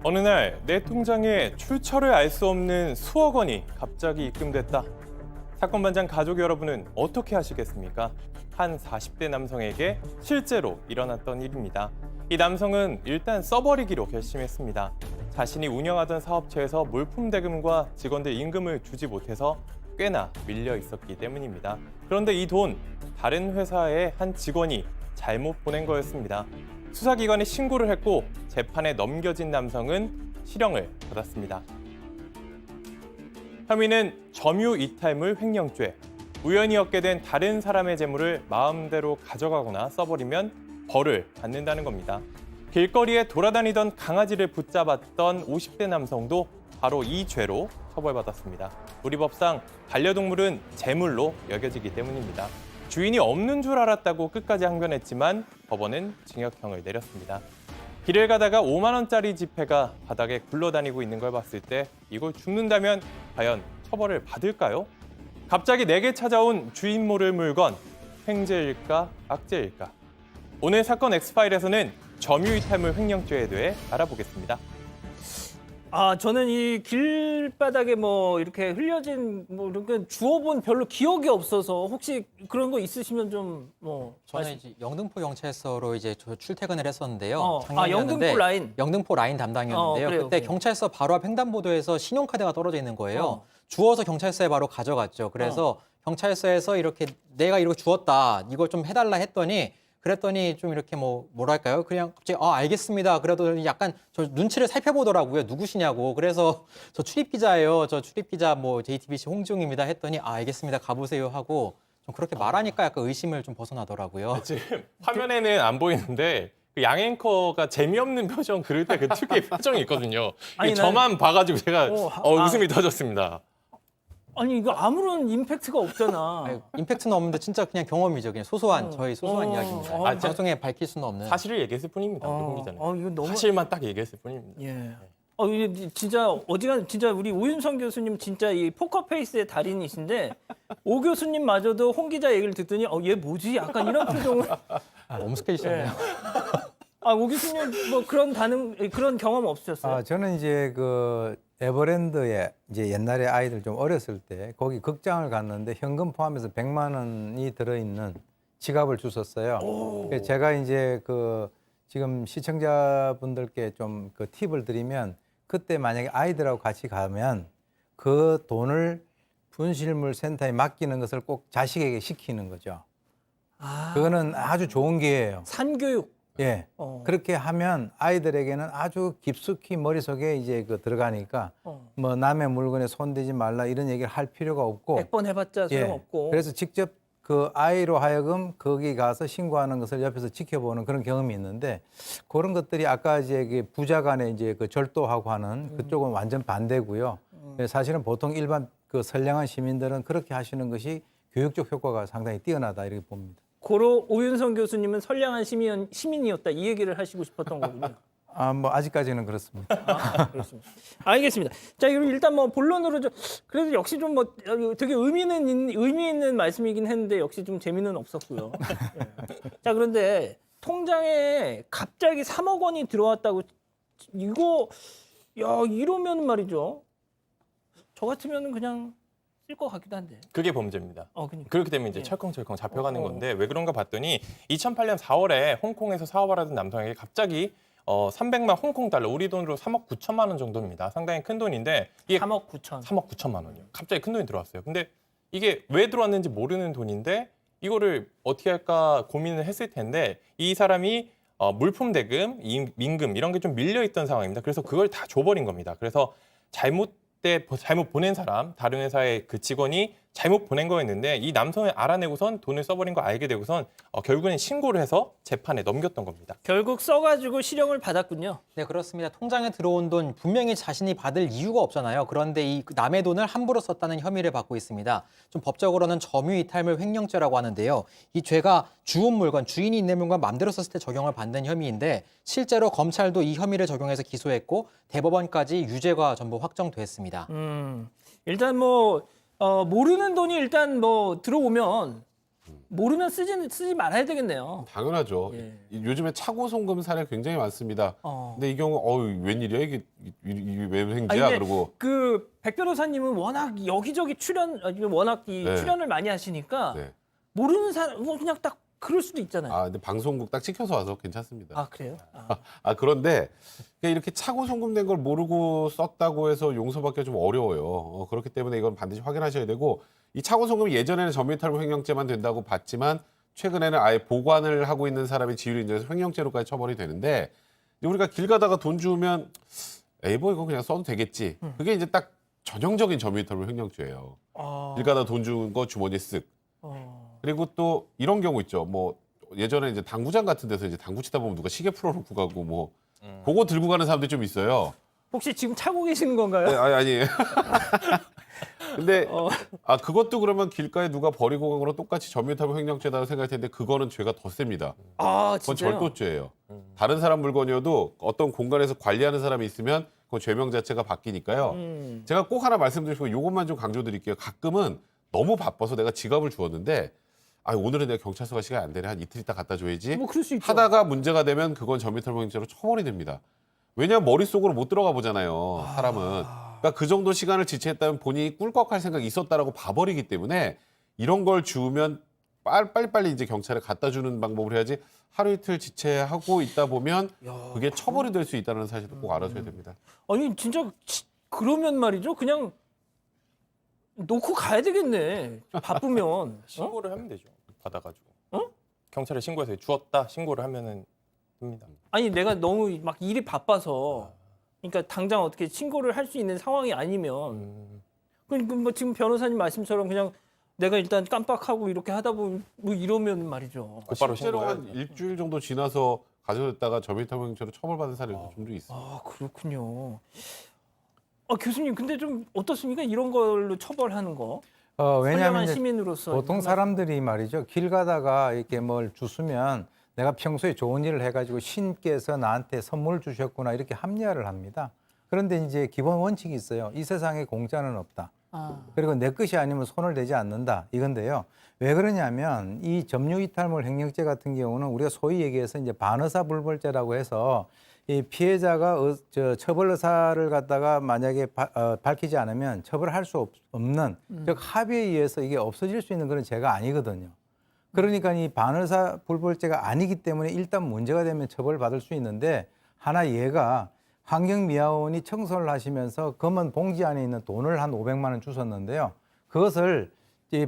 어느 날 내 통장에 출처를 알 수 없는 수억 원이 갑자기 입금됐다. 사건 반장 가족 여러분은 어떻게 하시겠습니까? 한 40대 남성에게 실제로 일어났던 일입니다. 이 남성은 일단 써버리기로 결심했습니다. 자신이 운영하던 사업체에서 물품 대금과 직원들 임금을 주지 못해서 꽤나 밀려 있었기 때문입니다. 그런데 이 돈, 다른 회사의 한 직원이 잘못 보낸 거였습니다. 수사기관에 신고를 했고 재판에 넘겨진 남성은 실형을 받았습니다. 혐의는 점유 이탈물 횡령죄. 우연히 얻게 된 다른 사람의 재물을 마음대로 가져가거나 써버리면 벌을 받는다는 겁니다. 길거리에 돌아다니던 강아지를 붙잡았던 50대 남성도 바로 이 죄로 처벌받았습니다. 우리 법상 반려동물은 재물로 여겨지기 때문입니다. 주인이 없는 줄 알았다고 끝까지 항변했지만 법원은 징역형을 내렸습니다. 길을 가다가 5만 원짜리 지폐가 바닥에 굴러다니고 있는 걸 봤을 때 이걸 줍는다면 과연 처벌을 받을까요? 갑자기 내게 찾아온 주인 모를 물건, 횡재일까 악재일까? 오늘 사건 엑스파일에서는 점유이탈물 횡령죄에 대해 알아보겠습니다. 저는 이 길바닥에 뭐 이렇게 흘려진 뭐 이렇게 주워본 별로 기억이 없어서 혹시 그런 거 있으시면 좀 뭐 저는 이제 영등포 경찰서로 이제 출퇴근을 했었는데요. 영등포 라인. 영등포 라인 담당이었는데요. 그래요, 그때 그래요. 경찰서 바로 앞 횡단보도에서 신용카드가 떨어져 있는 거예요. 주워서 경찰서에 바로 가져갔죠. 그래서 경찰서에서 이렇게 내가 이거 주웠다, 이걸 좀 해달라 했더니 그랬더니 좀 이렇게 뭐랄까요? 그냥 갑자기 알겠습니다. 그래도 약간 저 눈치를 살펴보더라고요. 누구시냐고. 그래서 저 출입기자예요. 저 출입기자 JTBC 홍지웅입니다. 했더니 알겠습니다. 가보세요 하고 좀 그렇게 말하니까 약간 의심을 좀 벗어나더라고요. 지금 화면에는 안 보이는데 그 양앵커가 재미없는 표정 그릴 때 그 특유의 표정이 있거든요. 아니, 저만 봐가지고 제가 웃음이 터졌습니다. 아니 이거 아무런 임팩트가 없잖아. 아니, 임팩트는 없는데 진짜 그냥 경험이죠. 그냥 소소한 저희 소소한 이야기입니다. 방송에 밝힐 수는 없는. 사실을 얘기했을 뿐입니다. 홍 기자는. 이거 너무 사실만 딱 얘기했을 뿐입니다. 예. 이게 진짜 어디가 진짜 우리 오윤성 교수님 진짜 이 포커페이스의 달인이신데 오 교수님마저도 홍 기자 얘기를 듣더니 얘 뭐지? 약간 이런 표정을. 엄숙해지셨네요. 오 교수님 뭐 그런 경험 없으셨어요? 저는 이제 그 에버랜드에 이제 옛날에 아이들 좀 어렸을 때 거기 극장을 갔는데 현금 포함해서 100만 원이 들어있는 지갑을 주셨어요. 그래서 제가 이제 그 지금 시청자분들께 좀 그 팁을 드리면 그때 만약에 아이들하고 같이 가면 그 돈을 분실물 센터에 맡기는 것을 꼭 자식에게 시키는 거죠. 그거는 아주 좋은 기회예요. 산교육. 예. 그렇게 하면 아이들에게는 아주 깊숙이 머릿속에 이제 들어가니까 뭐 남의 물건에 손대지 말라 이런 얘기를 할 필요가 없고 100번 해봤자 소용없고. 그래서 직접 그 아이로 하여금 거기 가서 신고하는 것을 옆에서 지켜보는 그런 경험이 있는데 그런 것들이 아까 이제 부자 간에 이제 그 절도하고 하는 그쪽은 완전 반대고요. 사실은 보통 일반 그 선량한 시민들은 그렇게 하시는 것이 교육적 효과가 상당히 뛰어나다 이렇게 봅니다. 고로 오윤성 교수님은 선량한 시민이었다 이 얘기를 하시고 싶었던 거군요. 아직까지는 그렇습니다. 그렇습니다. 알겠습니다. 자, 그럼 일단 본론으로 그래도 역시 좀 되게 의미 있는 말씀이긴 했는데 역시 좀 재미는 없었고요. 예. 자, 그런데 통장에 갑자기 3억 원이 들어왔다고 이러면 말이죠. 저 같으면 그냥 쓸 것 같기도 한데. 그게 범죄입니다. 그러니까. 그렇게 되면 이제 철컹철컹 잡혀가는 건데 왜 그런가 봤더니 2008년 4월에 홍콩에서 사업을 하던 남성에게 갑자기 300만 홍콩 달러, 우리 돈으로 3억 9천만 원 정도입니다. 상당히 큰 돈인데 이게 3억 9천. 3억 9천만 원이요. 갑자기 큰 돈이 들어왔어요. 근데 이게 왜 들어왔는지 모르는 돈인데 이거를 어떻게 할까 고민을 했을 텐데 이 사람이 물품 대금, 임금 이런 게 좀 밀려 있던 상황입니다. 그래서 그걸 다 줘버린 겁니다. 그래서 잘못 보낸 사람, 다른 회사의 그 직원이 잘못 보낸 거였는데 이 남성을 알아내고선 돈을 써버린 거 알게 되고선 결국엔 신고를 해서 재판에 넘겼던 겁니다. 결국 써가지고 실형을 받았군요. 네, 그렇습니다. 통장에 들어온 돈 분명히 자신이 받을 이유가 없잖아요. 그런데 이 남의 돈을 함부로 썼다는 혐의를 받고 있습니다. 좀 법적으로는 점유이탈물 횡령죄라고 하는데요. 이 죄가 주운 물건, 주인이 있는 물건 마음대로 썼을 때 적용을 받는 혐의인데 실제로 검찰도 이 혐의를 적용해서 기소했고 대법원까지 유죄가 전부 확정됐습니다. 일단 모르는 돈이 일단 들어오면 모르면 쓰지 말아야 되겠네요. 당연하죠. 예. 요즘에 차고 송금 사례 굉장히 많습니다. 어. 근데 이 경우 웬일이야 이게 왜 아니, 횡재야 근데 그러고 그 백 변호사님은 워낙 여기저기 워낙 이 네. 출연을 많이 하시니까 네. 모르는 사람 그냥 딱 그럴 수도 있잖아요. 아 근데 방송국 딱 찍혀서 와서 괜찮습니다. 아 그래요? 아. 그런데 이렇게 차고 송금된 걸 모르고 썼다고 해서 용서받기가 좀 어려워요. 그렇기 때문에 이건 반드시 확인하셔야 되고 이 차고 송금이 예전에는 점유이탈물 횡령죄만 된다고 봤지만 최근에는 아예 보관을 하고 있는 사람의 지위를 인정해서 횡령죄로까지 처벌이 되는데 우리가 길 가다가 돈 주면 에이 뭐 이거 그냥 써도 되겠지. 그게 이제 딱 전형적인 점유이탈물 횡령죄예요. 아. 길 가다 돈 준 거 주머니에 쓱. 그리고 또 이런 경우 있죠. 뭐 예전에 이제 당구장 같은 데서 이제 당구 치다 보면 누가 시계 풀어놓고 가고 뭐 그거 들고 가는 사람들이 좀 있어요. 혹시 지금 차고 계시는 건가요? 네, 아니. 근데 그것도 그러면 길가에 누가 버리고 간 거랑 똑같이 점유이탈물 횡령죄라고 생각할 텐데 그거는 죄가 더 셉니다. 아 그건 진짜요? 절도죄예요. 다른 사람 물건이어도 어떤 공간에서 관리하는 사람이 있으면 그 죄명 자체가 바뀌니까요. 제가 꼭 하나 말씀드리고 이것만 좀 강조드릴게요. 가끔은 너무 바빠서 내가 지갑을 주었는데 오늘은 내가 경찰서가 시간이 안 되네. 한 이틀 있다 갖다 줘야지. 뭐 그럴 수 있죠. 하다가 문제가 되면 그건 점유이탈물 횡령죄로 처벌이 됩니다. 왜냐하면 머릿속으로 못 들어가 보잖아요. 사람은. 그러니까 그 정도 시간을 지체했다면 본인이 꿀꺽할 생각이 있었다라고 봐버리기 때문에 이런 걸 주면 빨리빨리 이제 경찰에 갖다 주는 방법을 해야지 하루 이틀 지체하고 있다 보면 그게 처벌이 될 수 있다는 사실을 꼭 알아줘야 됩니다. 아니 진짜 그러면 말이죠. 그냥 놓고 가야 되겠네. 바쁘면. 신고를 하면 되죠. 받아가지고. 어? 경찰에 신고해서 주었다 신고를 하면은 됩니다. 아니 내가 너무 막 일이 바빠서 그러니까 당장 어떻게 신고를 할 수 있는 상황이 아니면 그러니까 뭐 지금 변호사님 말씀처럼 그냥 내가 일단 깜빡하고 이렇게 하다 보면 뭐 이러면 말이죠. 곧바로 실제로 한 신고해야지. 일주일 정도 지나서 가져졌다가 점유이탈물 횡령죄로 처벌받은 사례도 좀 있어요. 아 그렇군요. 교수님 근데 좀 어떻습니까? 이런 걸로 처벌하는 거. 왜냐하면 선량한 이제 시민으로서 보통 사람들이 말이죠. 길 가다가 이렇게 뭘 주스면 내가 평소에 좋은 일을 해가지고 신께서 나한테 선물을 주셨구나 이렇게 합리화를 합니다. 그런데 이제 기본 원칙이 있어요. 이 세상에 공짜는 없다. 그리고 내 것이 아니면 손을 대지 않는다. 이건데요. 왜 그러냐면 이 점유이탈물 횡령죄 같은 경우는 우리가 소위 얘기해서 이제 반의사 불벌죄라고 해서 이 피해자가 처벌 의사를 갖다가 만약에 밝히지 않으면 처벌할 수 없는 즉 합의에 의해서 이게 없어질 수 있는 그런 죄가 아니거든요. 그러니까 이 반의사 불벌죄가 아니기 때문에 일단 문제가 되면 처벌받을 수 있는데 하나 예가 환경미화원이 청소를 하시면서 검은 봉지 안에 있는 돈을 한 500만 원 주셨는데요. 그것을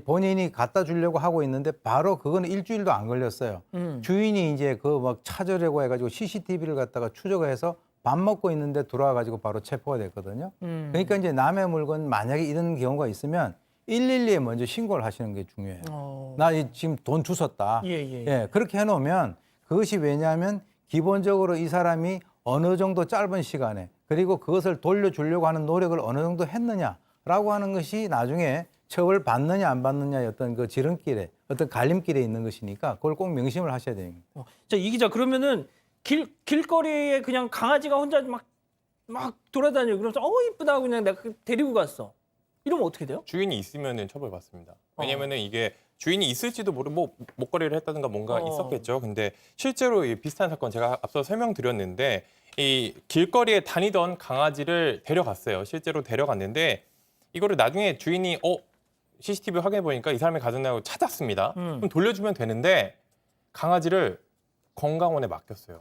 본인이 갖다 주려고 하고 있는데 바로 그거는 일주일도 안 걸렸어요. 주인이 이제 그 막 찾으려고 해가지고 CCTV를 갖다가 추적해서 밥 먹고 있는데 들어와가지고 바로 체포가 됐거든요. 그러니까 이제 남의 물건 만약에 이런 경우가 있으면 112에 먼저 신고를 하시는 게 중요해요. 나 지금 돈 주웠다. 예. 그렇게 해놓으면 그것이 왜냐하면 기본적으로 이 사람이 어느 정도 짧은 시간에 그리고 그것을 돌려주려고 하는 노력을 어느 정도 했느냐라고 하는 것이 나중에 처벌 받느냐 안 받느냐의 어떤 그 지름길에 어떤 갈림길에 있는 것이니까 그걸 꼭 명심을 하셔야 됩니다. 자, 이 기자 그러면은 길거리에 그냥 강아지가 혼자 막 돌아다녀. 그러면서 이쁘다고 그냥 내가 데리고 갔어. 이러면 어떻게 돼요? 주인이 있으면은 처벌받습니다. 왜냐면은 이게 주인이 있을지도 모르고 뭐 목걸이를 했다든가 뭔가 있었겠죠. 근데 실제로 이 비슷한 사건 제가 앞서 설명드렸는데 이 길거리에 다니던 강아지를 데려갔어요. 실제로 데려갔는데 이거를 나중에 주인이 CCTV 확인해 보니까 이 사람이 가졌냐고 찾았습니다. 그럼 돌려주면 되는데 강아지를 건강원에 맡겼어요.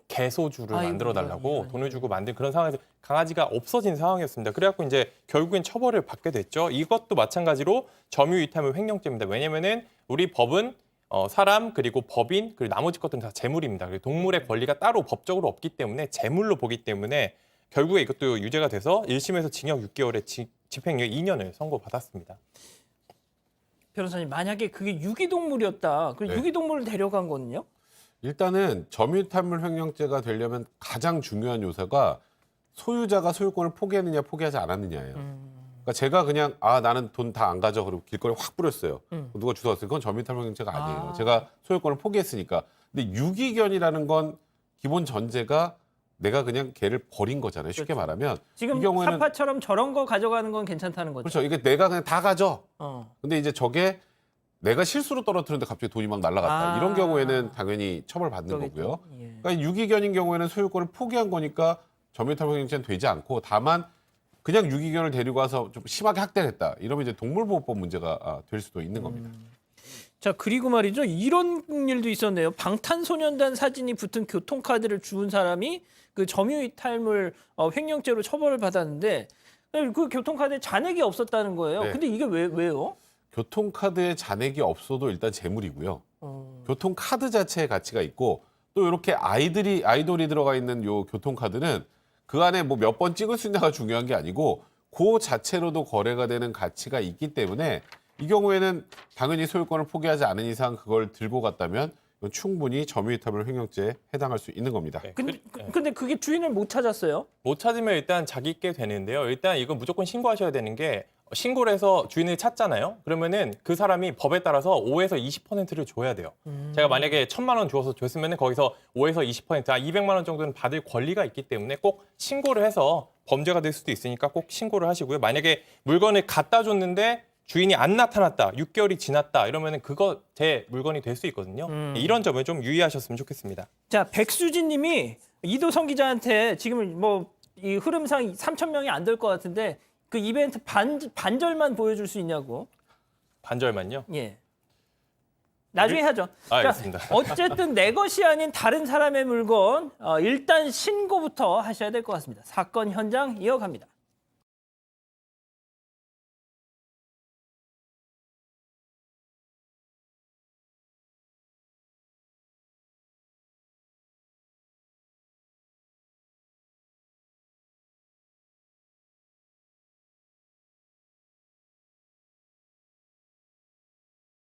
개소주를 만들어 달라고 돈을 주고 만든 그런 상황에서 강아지가 없어진 상황이었습니다. 그래갖고 이제 결국엔 처벌을 받게 됐죠. 이것도 마찬가지로 점유이탈물 횡령죄입니다. 왜냐면은 우리 법은 사람 그리고 법인 그리고 나머지 것들은 다 재물입니다. 그리고 동물의 권리가 따로 법적으로 없기 때문에 재물로 보기 때문에 결국에 이것도 유죄가 돼서 1심에서 징역 6개월에 집행유예 2년을 선고받았습니다. 변호사님 만약에 그게 유기동물이었다. 그리고 네. 유기동물을 데려간 거는요? 일단은 점유이탈물 횡령죄가 되려면 가장 중요한 요소가 소유자가 소유권을 포기했느냐 포기하지 않았느냐예요. 그러니까 제가 그냥 나는 돈 다 안 가져 그리고 길거리에 확 뿌렸어요. 누가 주워왔어요. 그건 점유이탈물 횡령죄가 아니에요. 제가 소유권을 포기했으니까. 근데 유기견이라는 건 기본 전제가 내가 그냥 걔를 버린 거잖아요. 쉽게 말하면. 지금 이 경우에는 사파처럼 저런 거 가져가는 건 괜찮다는 거죠. 그렇죠. 이게 내가 그냥 다 가져. 어. 근데 이제 저게 내가 실수로 떨어뜨렸는데 갑자기 돈이 막 날아갔다. 이런 경우에는 당연히 처벌받는 그러겠죠. 거고요. 예. 그러니까 유기견인 경우에는 소유권을 포기한 거니까 점유이탈 횡령죄는 되지 않고 다만 그냥 유기견을 데리고 와서 좀 심하게 학대를 했다. 이러면 이제 동물보호법 문제가 될 수도 있는 겁니다. 자, 그리고 말이죠. 이런 일도 있었네요. 방탄소년단 사진이 붙은 교통카드를 주운 사람이 그 점유이탈물 횡령죄로 처벌을 받았는데 그 교통카드에 잔액이 없었다는 거예요. 네. 근데 이게 왜요? 교통카드에 잔액이 없어도 일단 재물이고요. 교통카드 자체의 가치가 있고 또 이렇게 아이돌이 들어가 있는 요 교통카드는 그 안에 뭐 몇 번 찍을 수 있냐가 중요한 게 아니고 그 자체로도 거래가 되는 가치가 있기 때문에 이 경우에는 당연히 소유권을 포기하지 않은 이상 그걸 들고 갔다면 이건 충분히 점유이탈물 횡령죄에 해당할 수 있는 겁니다. 네. 근데 그게 주인을 못 찾았어요? 못 찾으면 일단 자기께 되는데요. 일단 이건 무조건 신고하셔야 되는 게 신고를 해서 주인을 찾잖아요. 그러면은 그 사람이 법에 따라서 5에서 20%를 줘야 돼요. 제가 만약에 1,000만 원 주어서 줬으면은 거기서 5에서 20%, 200만 원 정도는 받을 권리가 있기 때문에 꼭 신고를 해서 범죄가 될 수도 있으니까 꼭 신고를 하시고요. 만약에 물건을 갖다 줬는데 주인이 안 나타났다, 6개월이 지났다 이러면은 그거 제 물건이 될 수 있거든요. 이런 점을 좀 유의하셨으면 좋겠습니다. 자, 백수진 님이 이도성 기자한테 지금 뭐 이 흐름상 3,000명이 안 될 것 같은데 그 이벤트 반절만 보여줄 수 있냐고. 반절만요. 예. 나중에 하죠. 알겠습니다. 자, 어쨌든 내 것이 아닌 다른 사람의 물건 일단 신고부터 하셔야 될 것 같습니다. 사건 현장 이어갑니다.